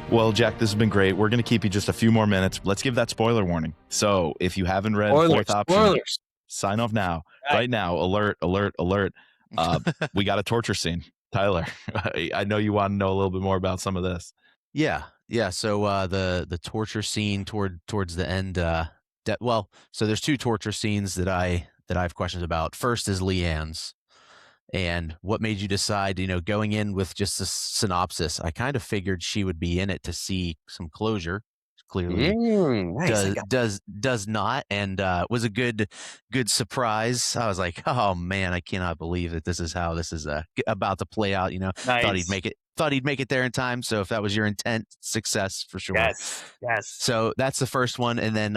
Well, Jack, this has been great. We're going to keep you just a few more minutes. Let's give that spoiler warning. So if you haven't read Fourth Option, sign off now. Right now. Alert, alert, alert. We got a torture scene. Tyler, I know you want to know a little bit more about some of this. Yeah. So the torture scene towards the end. So there's two torture scenes that I have questions about. First is Leanne's, and what made you decide? Going in with just a synopsis, I kind of figured she would be in it to see some closure. Clearly, does not, and was a good surprise. I was like, oh man, I cannot believe that this is how this is about to play out. Nice. Thought he'd make it there in time. So if that was your intent, success for sure. Yes. So that's the first one, and then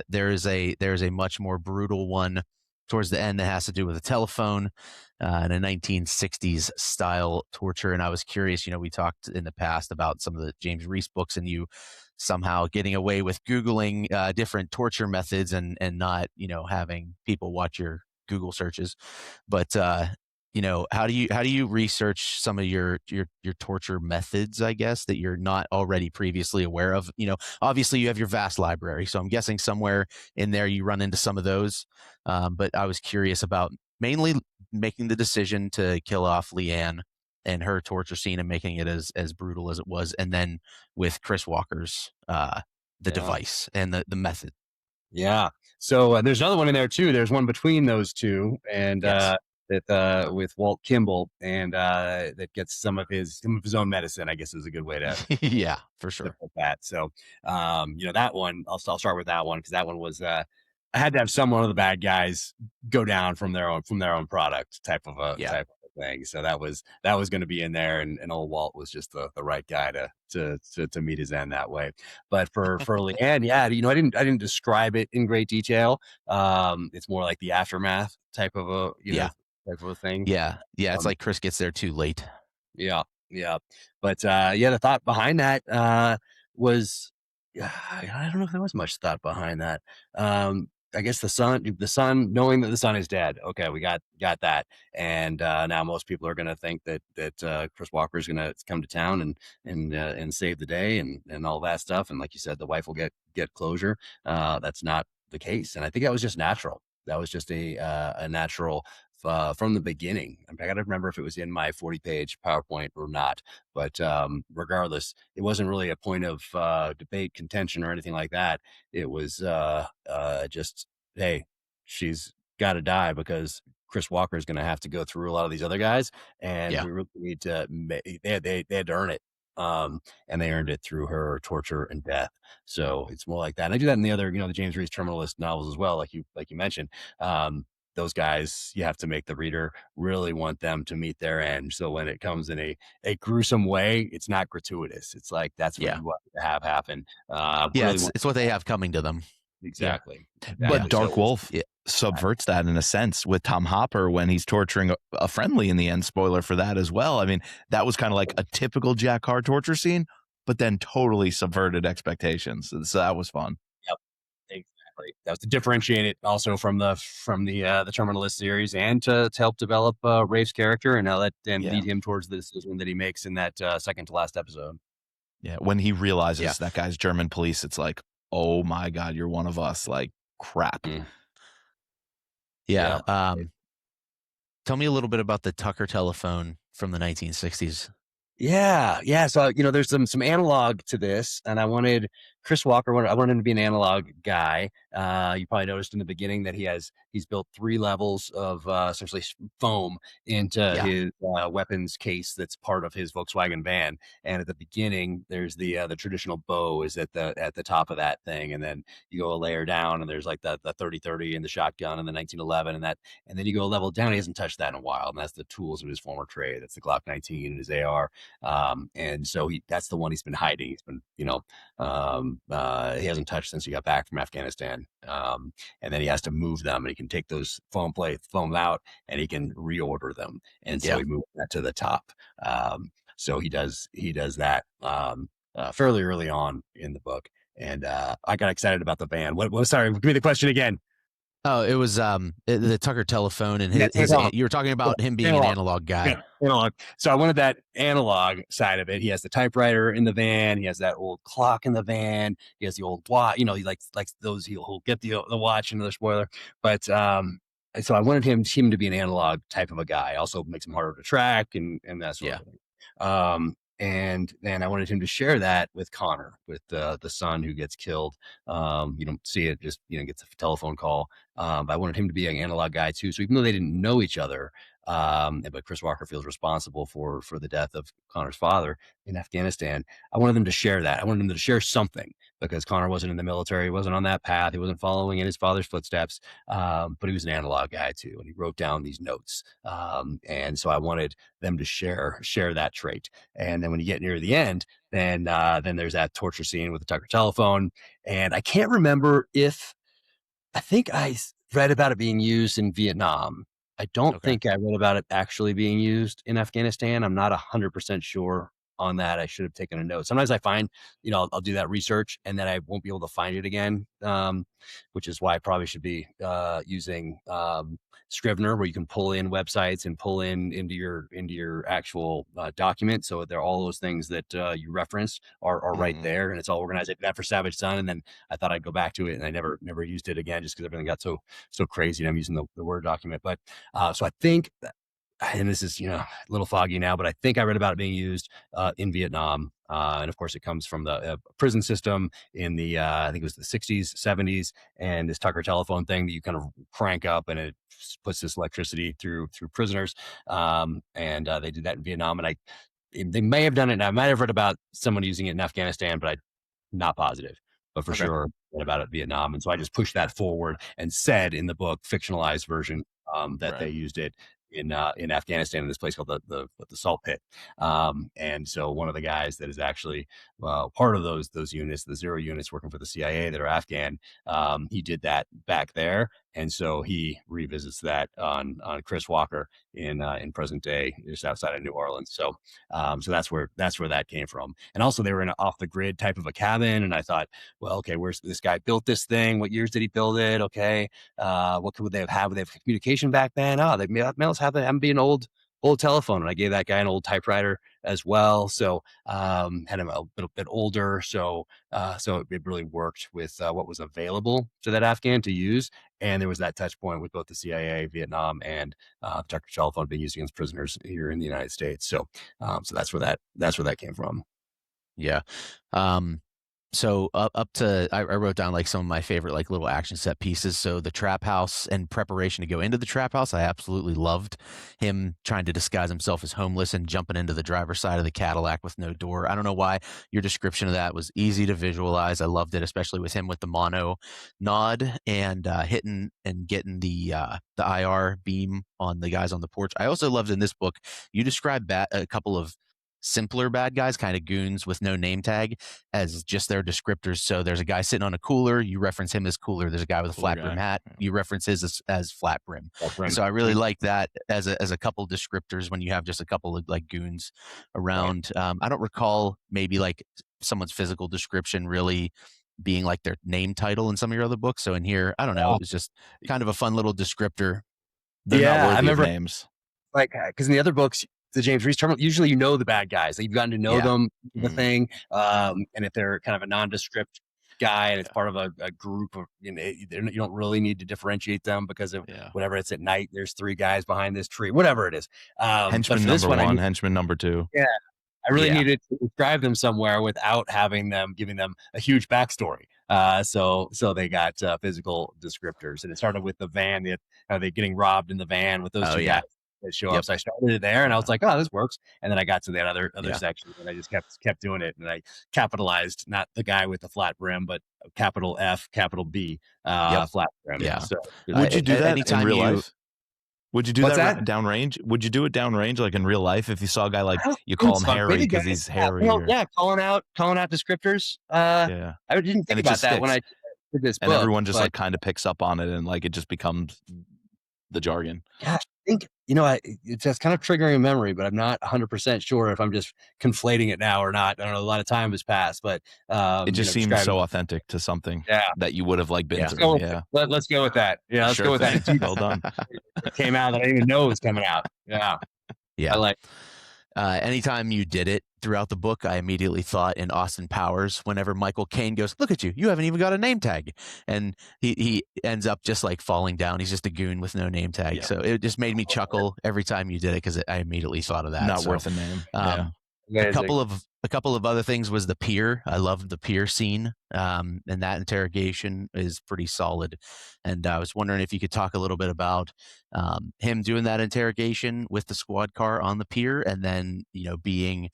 there is a much more brutal one towards the end that has to do with a telephone and a 1960s style torture. And I was curious, we talked in the past about some of the James Reese books, and you somehow getting away with Googling different torture methods and not, having people watch your Google searches. But how do you research some of your torture methods, I guess, that you're not already previously aware of? Obviously you have your vast library, so I'm guessing somewhere in there you run into some of those. But I was curious about mainly making the decision to kill off Leanne and her torture scene and making it as brutal as it was. And then with Chris Walker's, device and the method. Yeah. So there's another one in there too. There's one between those two, and yes. That with Walt Kimball, and that gets some of his own medicine, I guess is a good way to yeah, for sure. Put that. So that one, I'll start with that one, because that one was I had to have some one of the bad guys go down from their own product type of a thing. So that was going to be in there, and old Walt was just the right guy to meet his end that way. But for Leanne, I didn't describe it in great detail. It's more like the aftermath type of a type of a thing. Yeah. It's like Chris gets there too late. Yeah. But the thought behind that was, I don't know if there was much thought behind that. I guess the son, knowing that the son is dead. Okay, we got that, and now most people are going to think that Chris Walker is going to come to town and save the day and all that stuff. And like you said, the wife will get closure. That's not the case, and I think that was just natural. That was just a natural from the beginning. I got to remember if it was in my 40-page PowerPoint or not, but regardless, it wasn't really a point of debate, contention, or anything like that. It was just, hey, she's got to die because Chris Walker is going to have to go through a lot of these other guys, and we really need to. They had to earn it. And they earned it through her torture and death. So it's more like that. And I do that in the other, the James Reese Terminalist novels as well, like you mentioned. Those guys, you have to make the reader really want them to meet their end. So when it comes in a gruesome way, it's not gratuitous. It's like, that's what you want to have happen. It's what they have coming to them. Exactly. But Dark Wolf subverts that in a sense with Tom Hopper when he's torturing a friendly in the end. Spoiler for that as well. I mean, that was kind of like a typical Jack Carr torture scene, but then totally subverted expectations. So that was fun. Yep, exactly. That was to differentiate it also from the Terminalist series, and to help develop Rafe's character and lead him towards the decision that he makes in that second to last episode. Yeah, when he realizes that guy's German police, it's like, oh my God, you're one of us. Like, crap. Yeah. Tell me a little bit about the Tucker telephone from the 1960s. Yeah. So, there's some analog to this, and I wanted Chris Walker. I wanted him to be an analog guy. You probably noticed in the beginning that he's built 3 levels of essentially foam into his weapons case that's part of his Volkswagen van. And at the beginning, there's the traditional bow is at the top of that thing, and then you go a layer down, and there's like the 30-30 and the shotgun and the 1911 and then you go a level down. He hasn't touched that in a while, and that's the tools of his former trade. That's the Glock 19 and his AR. And so that's the one he's been hiding. He's been, he hasn't touched since he got back from Afghanistan. And then he has to move them, and he can take those foam out, and he can reorder them. And so he moved that to the top. So he does that fairly early on in the book. And I got excited about the van. Sorry, give me the question again. Oh, it was the Tucker telephone and his you were talking about him being an analog guy. Yeah, analog. So I wanted that analog side of it. He has the typewriter in the van. He has that old clock in the van. He has the old watch. You know, he likes those. He'll get the watch, another spoiler. But so I wanted him to be an analog type of a guy. Also makes him harder to track and that sort of thing. And then I wanted him to share that with Connor, with the son who gets killed. You don't see it, just gets a telephone call. But I wanted him to be an analog guy too. So even though they didn't know each other, but Chris Walker feels responsible for the death of Connor's father in Afghanistan, I wanted them to share that. I wanted them to share something, because Connor wasn't in the military, he wasn't on that path, he wasn't following in his father's footsteps, but he was an analog guy too, and he wrote down these notes. And so I wanted them to share that trait. And then when you get near the end, then there's that torture scene with the Tucker telephone. And I can't remember if, I think I read about it being used in Vietnam. I don't think I read about it actually being used in Afghanistan. I'm not 100% sure on that. I should have taken a note. Sometimes I find, I'll do that research and then I won't be able to find it again, which is why I probably should be using Scrivener, where you can pull in websites and pull into your actual document. So they're all those things that you referenced are right there, and it's all organized. I did that for Savage Son, and then I thought I'd go back to it, and I never used it again, just because everything got so crazy. And I'm using the Word document, but so I think, and this is a little foggy now, but I think I read about it being used in Vietnam. And of course, it comes from the prison system in the I think it was the 60s, 70s, and this Tucker telephone thing that you kind of crank up and it puts this electricity through prisoners. And they did that in Vietnam, and they may have done it. And I might have read about someone using it in Afghanistan, but I'm not positive. But for sure, read about it in Vietnam. And so I just pushed that forward and said in the book, fictionalized version, that they used it in Afghanistan in this place called the Salt Pit. And so one of the guys that is actually part of those units, the 0 units working for the CIA that are Afghan, he did that back there. And so he revisits that on Chris Walker in present day, just outside of New Orleans. So so that's where that came from. And also they were in an off the grid type of a cabin. And I thought, well, okay, where's this guy built this thing? What years did he build it? Okay. What would they have? Would they have communication back then? Oh, they must have be an old telephone. And I gave that guy an old typewriter as well. So had him a little bit older. So it really worked with what was available to that Afghan to use. And there was that touch point with both the CIA, Vietnam, and Tucker telephone being used against prisoners here in the United States. So so that's where that came from. Yeah. So up to, I wrote down like some of my favorite like little action set pieces. So the trap house and preparation to go into the trap house, I absolutely loved him trying to disguise himself as homeless and jumping into the driver's side of the Cadillac with no door. I don't know why your description of that was easy to visualize. I loved it, especially with him with the mono nod and hitting and getting the IR beam on the guys on the porch. I also loved in this book, you described a couple of simpler bad guys, kind of goons with no name tag, as just their descriptors. So there's a guy sitting on a cooler, you reference him as cooler. There's a guy with a flat brim hat, you reference his as flat brim. So I really like that as a couple descriptors when you have just a couple of like goons around. I don't recall maybe like someone's physical description really being like their name title in some of your other books. So in here, I don't know, it was just kind of a fun little descriptor. They're not worthy of names. Like, because in the other books, the James Reese terminal, usually the bad guys. Like, you've gotten to know them, the thing. And if they're kind of a nondescript guy and it's part of a group of, you don't really need to differentiate them because of whatever. It's at night, there's 3 guys behind this tree, whatever it is. Henchman number 1, henchman number 2. Yeah. I really needed to describe them somewhere without giving them a huge backstory. So they got physical descriptors, and it started with the van. They getting robbed in the van with those 2 guys that show up. So I started it there, and I was like, "Oh, this works." And then I got to that other section, and I just kept doing it. And I capitalized not the guy with the flat brim, but capital F, capital B, flat brim. Yeah. So would you do that in real life? Would you do that downrange? Would you do it downrange, like in real life? If you saw a guy like you call him Harry because he's hairy. Calling out descriptors. I didn't think about that when I did this book. And everyone just like kind of picks up on it, and like it just becomes the jargon. Gosh, I think it's just kind of triggering a memory, but I'm not 100% sure if I'm just conflating it now or not. I don't know. A lot of time has passed, but it just seems so authentic to something that you would have been through. Let's go with that. Yeah, let's go with that. Well done. It came out that I didn't even know it was coming out. Yeah. Yeah. I like. Anytime you did it throughout the book, I immediately thought in Austin Powers, whenever Michael Caine goes, "Look at you, you haven't even got a name tag." And he ends up just like falling down. He's just a goon with no name tag. Yeah. So it just made me chuckle every time you did it because I immediately thought of that. Not worth a name. A couple of other things was the pier. I loved the pier scene, and that interrogation is pretty solid. And I was wondering if you could talk a little bit about him doing that interrogation with the squad car on the pier, and then being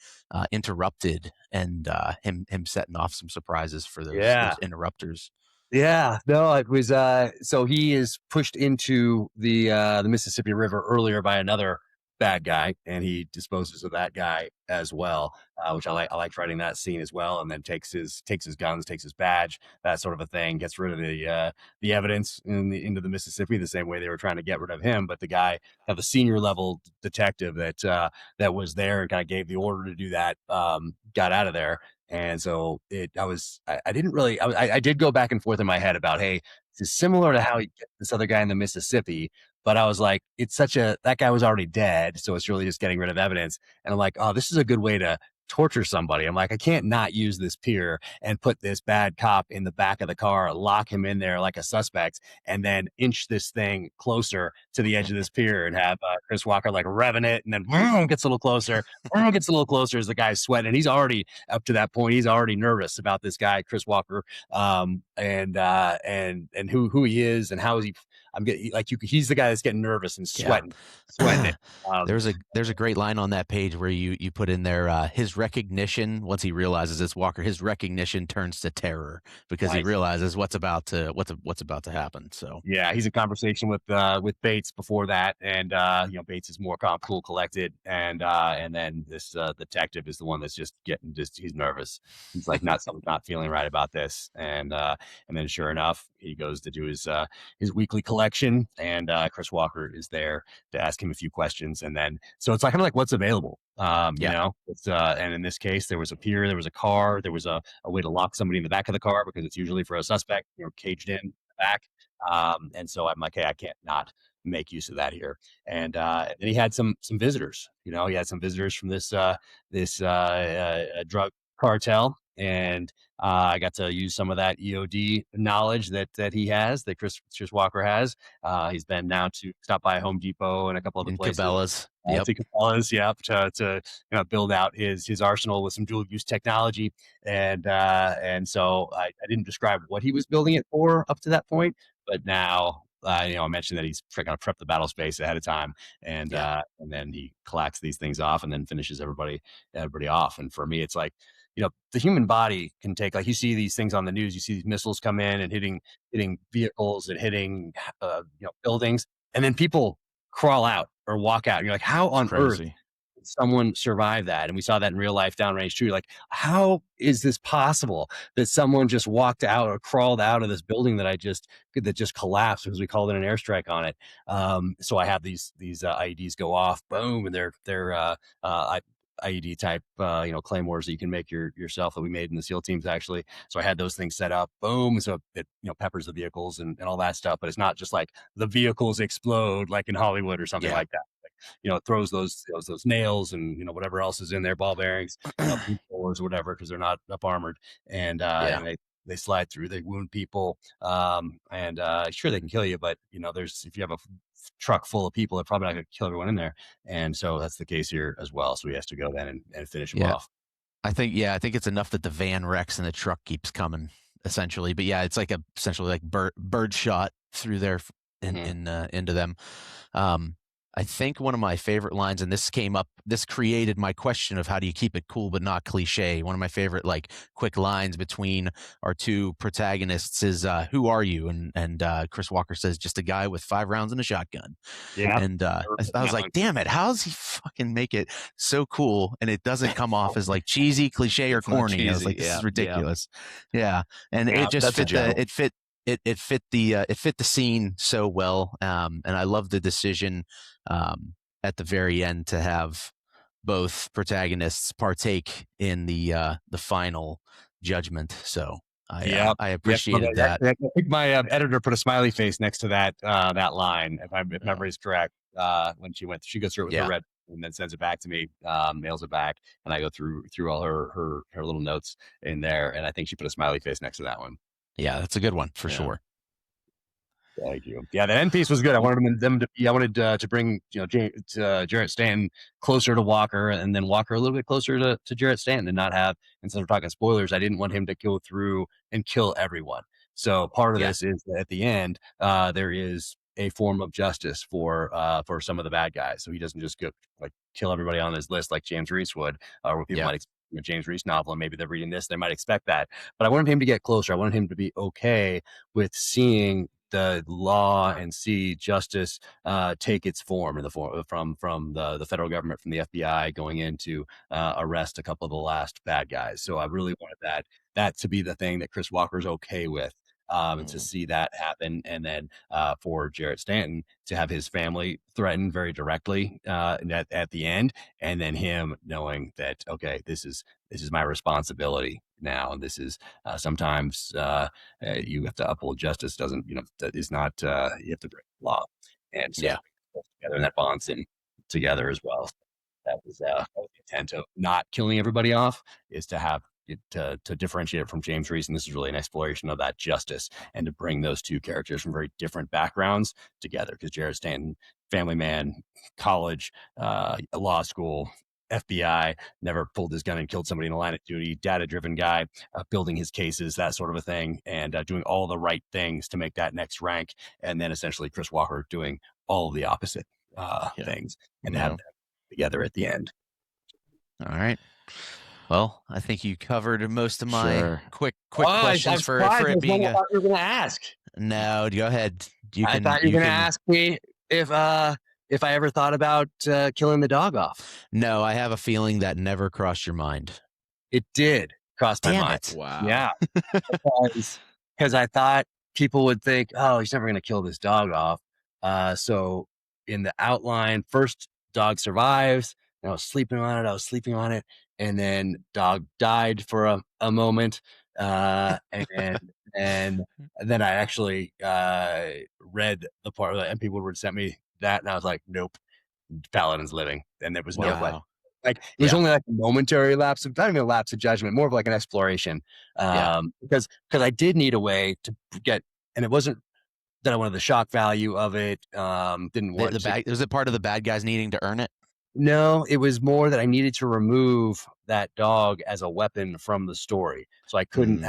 interrupted, and him setting off some surprises for those interrupters. Yeah, no, it was. So he is pushed into the Mississippi River earlier by another bad guy, and he disposes of that guy as well, which I like. I liked writing that scene as well, and then takes his guns, takes his badge, that sort of a thing, gets rid of the evidence into the Mississippi the same way they were trying to get rid of him. But the guy, the senior level detective that was there and kind of gave the order to do that, got out of there. And so I did go back and forth in my head about, hey, this is similar to how he gets this other guy in the Mississippi. But I was like, that guy was already dead. So it's really just getting rid of evidence. And I'm like, oh, this is a good way to torture somebody. I'm like, I can't not use this pier and put this bad cop in the back of the car, lock him in there like a suspect, and then inch this thing closer to the edge of this pier and have Chris Walker like revving it, and then gets a little closer, as the guy's sweating. And he's already, up to that point, he's already nervous about this guy, Chris Walker, and who he is and how is he. He's the guy that's getting nervous and sweating it. There's a great line on that page where you put in there, his recognition, once he realizes it's Walker, his recognition turns to terror because he realizes what's about to happen. So yeah, he's in conversation with Bates before that, and Bates is more cool, collected, and then this detective is the one that's he's nervous. He's like not feeling right about this, and then sure enough, he goes to do his weekly collection, and Chris Walker is there to ask him a few questions, and then so it's kind of like what's available. It's and in this case, there was a pier, there was a car, there was a way to lock somebody in the back of the car because it's usually for a suspect, caged in the back. And so I'm like, hey, I can't not make use of that here. And then he had some visitors. He had some visitors from this drug cartel, and I got to use some of that EOD knowledge that he has, that Chris Walker has. He's been now to stop by Home Depot and a couple other places. Cabela's. To build out his arsenal with some dual use technology, and so I didn't describe what he was building it for up to that point, but now I mentioned that he's kind of prepped the battle space ahead of time, and then he collects these things off and then finishes everybody off. And for me, it's like, the human body can take, like, you see these things on the news, you see these missiles come in and hitting vehicles and hitting buildings, and then people crawl out or walk out. And you're like, how on earth did someone survive that? And we saw that in real life downrange too. Like, how is this possible that someone just walked out or crawled out of this building that just collapsed because we called in an airstrike on it? So I have these IEDs go off, boom, and they're IED type, claymores that you can make yourself, that we made in the SEAL teams actually. So I had those things set up, boom. So it, peppers the vehicles and all that stuff, but it's not just like the vehicles explode like in Hollywood or something like that. It throws those nails and, whatever else is in there, ball bearings, or whatever, because they're not up armored. And they slide through, they wound people. And sure, they can kill you, but if you have a truck full of people, they're probably not going to kill everyone in there. And so that's the case here as well. So he has to go then and finish them off. I think it's enough that the van wrecks and the truck keeps coming, essentially. But yeah, it's like essentially like bird shot through there into them. I think one of my favorite lines, and this created my question of how do you keep it cool but not cliche. One of my favorite quick lines between our two protagonists is, "Who are you?" And Chris Walker says, "Just a guy with 5 rounds and a shotgun." Yeah. And I was like, damn it, how does he fucking make it so cool and it doesn't come off as cheesy, cliche, or corny? I was like, this is ridiculous. Yeah. And it just fit it fit the scene so well, and I love the decision at the very end to have both protagonists partake in the final judgment. So I appreciated that. I think my editor put a smiley face next to that line, if memory is correct. When she goes through it with her red and then sends it back to me, mails it back, and I go through all her little notes in there, and I think she put a smiley face next to that one. Yeah, that's a good one for sure. Thank you. Yeah, the end piece was good. I wanted them to be. I wanted to bring Jarrett Stanton closer to Walker, and then Walker a little bit closer to Jarrett Stanton, and not have. Instead of talking spoilers, I didn't want him to go through and kill everyone. So part of this is that at the end, there is a form of justice for some of the bad guys. So he doesn't just go kill everybody on his list like James Reese would, or people might expect a James Reese novel, and maybe they're reading this, they might expect that. But I wanted him to get closer. I wanted him to be okay with seeing the law and see justice take its form in the form from the federal government, from the FBI going in to arrest a couple of the last bad guys. So I really wanted that to be the thing that Chris Walker's okay with. And to see that happen, and then for Jarrett Stanton to have his family threatened very directly at the end, and then him knowing that, okay, this is my responsibility now, and this is sometimes you have to uphold justice. That is not you have to break the law, and so together, and that bonds them together as well. That was the intent of not killing everybody off, is to have to differentiate it from James Reese. And this is really an exploration of that justice, and to bring those two characters from very different backgrounds together. Because Jarrett Stanton, family man, college, law school, FBI, never pulled his gun and killed somebody in the line of duty, data-driven guy, building his cases, that sort of a thing, and doing all the right things to make that next rank. And then essentially Chris Walker doing all of the opposite things, and have them together at the end. All right. Well, I think you covered most of my quick questions for it being I thought you were going to ask. No, go ahead. I thought you were going to ask me if I ever thought about killing the dog off. No, I have a feeling that never crossed your mind. It did cross my mind. Wow. Yeah. Because I thought people would think, oh, he's never going to kill this dog off. So in the outline, first dog survives. And I was sleeping on it. And then dog died for a moment. And then I actually read the part that MP Woodward sent me that, and I was like, nope, Paladin's living. And there was no way. It was only like a momentary lapse of, not even a lapse of judgment, more of like an exploration. Because I did need a way to get, and it wasn't that I wanted the shock value of it. Didn't want was it part of the bad guys needing to earn it? No, it was more that I needed to remove that dog as a weapon from the story. So I couldn't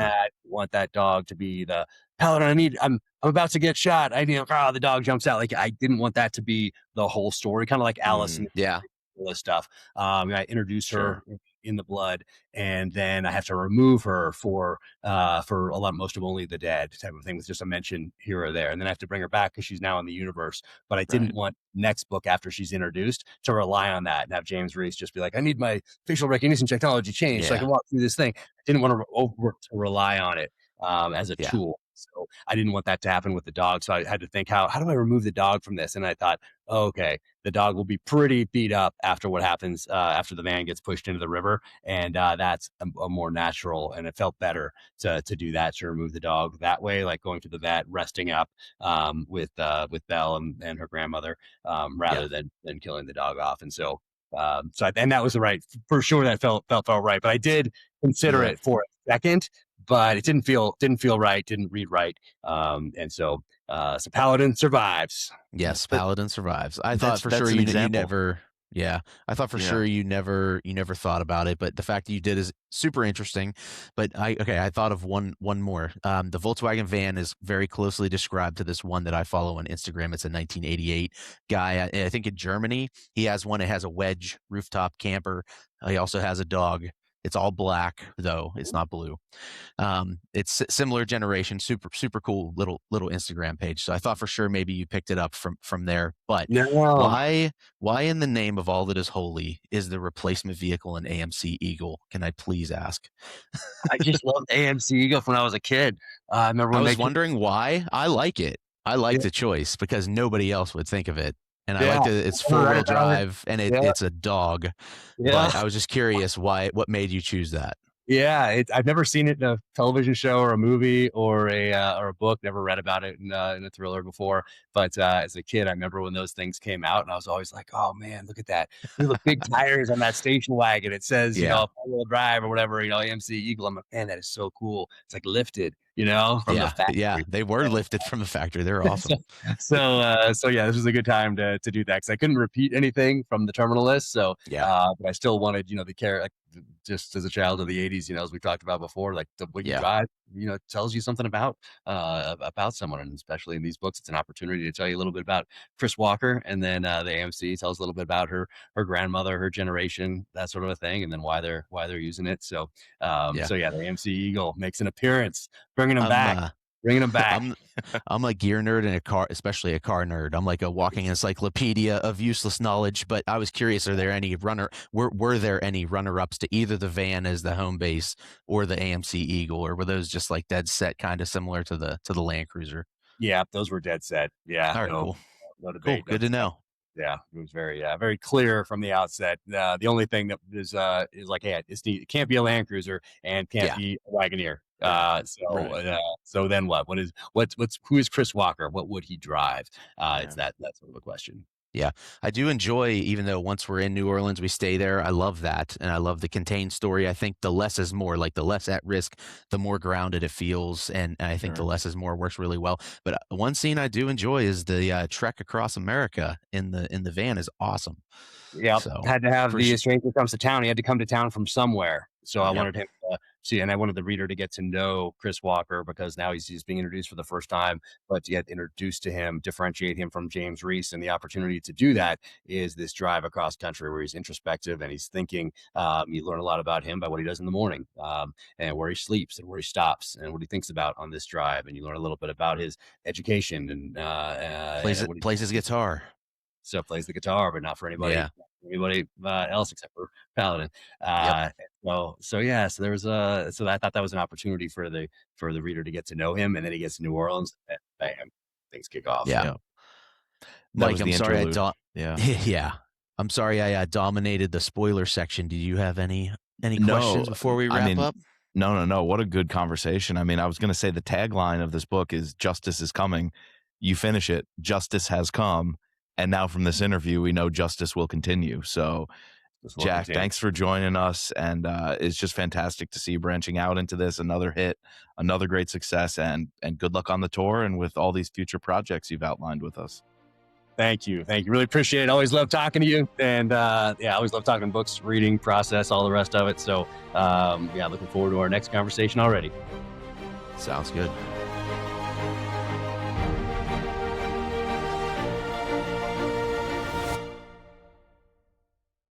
want that dog to be the Paladin. I'm about to get shot. The dog jumps out. Like, I didn't want that to be the whole story. Kind of like Alice and all this stuff. I introduce her in the blood, and then I have to remove her for most of Only the Dead type of thing, with just a mention here or there, and then I have to bring her back because she's now in the universe. But I didn't want next book after she's introduced to rely on that and have James Reese just be like, I need my facial recognition technology changed so I can walk through this thing. I didn't want to rely on it as a tool. So I didn't want that to happen with the dog. So I had to think, how do I remove the dog from this? And I thought, okay, the dog will be pretty beat up after what happens after the van gets pushed into the river. And that's a more natural, and it felt better to do that, to remove the dog that way, like going to the vet, resting up with Belle and her grandmother, rather than killing the dog off. And so and that was for sure, that felt right. But I did consider it for a second, but it didn't feel right, didn't read right. And so Paladin survives. Yes, Paladin survives. I thought for sure you never. Yeah, I thought for sure you never thought about it, but the fact that you did is super interesting. But I thought of one more. The Volkswagen van is very closely described to this one that I follow on Instagram. It's a 1988 guy. I think in Germany. He has one. It has a wedge rooftop camper. He also has a dog. It's all black, though. It's not blue. It's similar generation, super cool little Instagram page. So I thought for sure maybe you picked it up from there. But why in the name of all that is holy is the replacement vehicle an AMC Eagle? Can I please ask? I just loved AMC Eagle when I was a kid. I remember when I was wondering why. I like it. I like the choice because nobody else would think of it. And I like that it's 4-wheel drive and it's a dog. But I was just curious what made you choose that? Yeah, I've never seen it in a television show or a movie or a book. Never read about it in a thriller before. But as a kid, I remember when those things came out, and I was always like, "Oh man, look at that! Look at the big tires on that station wagon. It says, 4-wheel drive or whatever, AMC Eagle." I'm like, "Man, that is so cool! It's like lifted, from the factory." Yeah, they were lifted from the factory. They're awesome. so yeah, this was a good time to do that because I couldn't repeat anything from the terminal list. So but I still wanted, the care. Just as a child of the 80s, as we talked about before, like the way you drive, tells you something about someone. And especially in these books, it's an opportunity to tell you a little bit about Chris Walker. And then the AMC tells a little bit about her grandmother, her generation, that sort of a thing. And then why they're using it. So, the AMC Eagle makes an appearance, bringing them back. Bringing them back. I'm a gear nerd and a car, especially a car nerd. I'm like a walking encyclopedia of useless knowledge. But I was curious: were there any runner-ups to either the van as the home base or the AMC Eagle, or were those just like dead set, kind of similar to the Land Cruiser? Yeah, those were dead set. Yeah, all right, cool. No debate. Cool. Good to know. Yeah, it was very clear from the outset. The only thing that is like, hey, it can't be a Land Cruiser and can't be a Wagoneer. So then what? Who is Chris Walker? What would he drive? It's that sort of a question. Yeah, I do enjoy, even though once we're in New Orleans, we stay there. I love that. And I love the contained story. I think the less is more, like the less at risk, the more grounded it feels. And I think the less is more works really well. But one scene I do enjoy is the trek across America in the van is awesome. Yeah, had to have the stranger comes to town. He had to come to town from somewhere. So I wanted him to see, and I wanted the reader to get to know Chris Walker because now he's being introduced for the first time, but to get introduced to him, differentiate him from James Reese. And the opportunity to do that is this drive across country where he's introspective and he's thinking. You learn a lot about him by what he does in the morning, and where he sleeps and where he stops and what he thinks about on this drive. And you learn a little bit about his education and plays his guitar. So plays the guitar, but not for anybody else except for Paladin. So there was so I thought that was an opportunity for the reader to get to know him, and then he gets to New Orleans, and bam, things kick off. Yeah. Mike, I'm sorry. I'm sorry I dominated the spoiler section. Do you have any questions before we wrap up? No. What a good conversation. I mean, I was going to say the tagline of this book is "Justice is coming." You finish it, "Justice has come." And now from this interview, we know justice will continue. So, Jack, thanks for joining us. And it's just fantastic to see you branching out into this. Another hit, another great success, and good luck on the tour and with all these future projects you've outlined with us. Thank you. Really appreciate it. Always love talking to you. And always love talking books, reading, process, all the rest of it. So, looking forward to our next conversation already. Sounds good.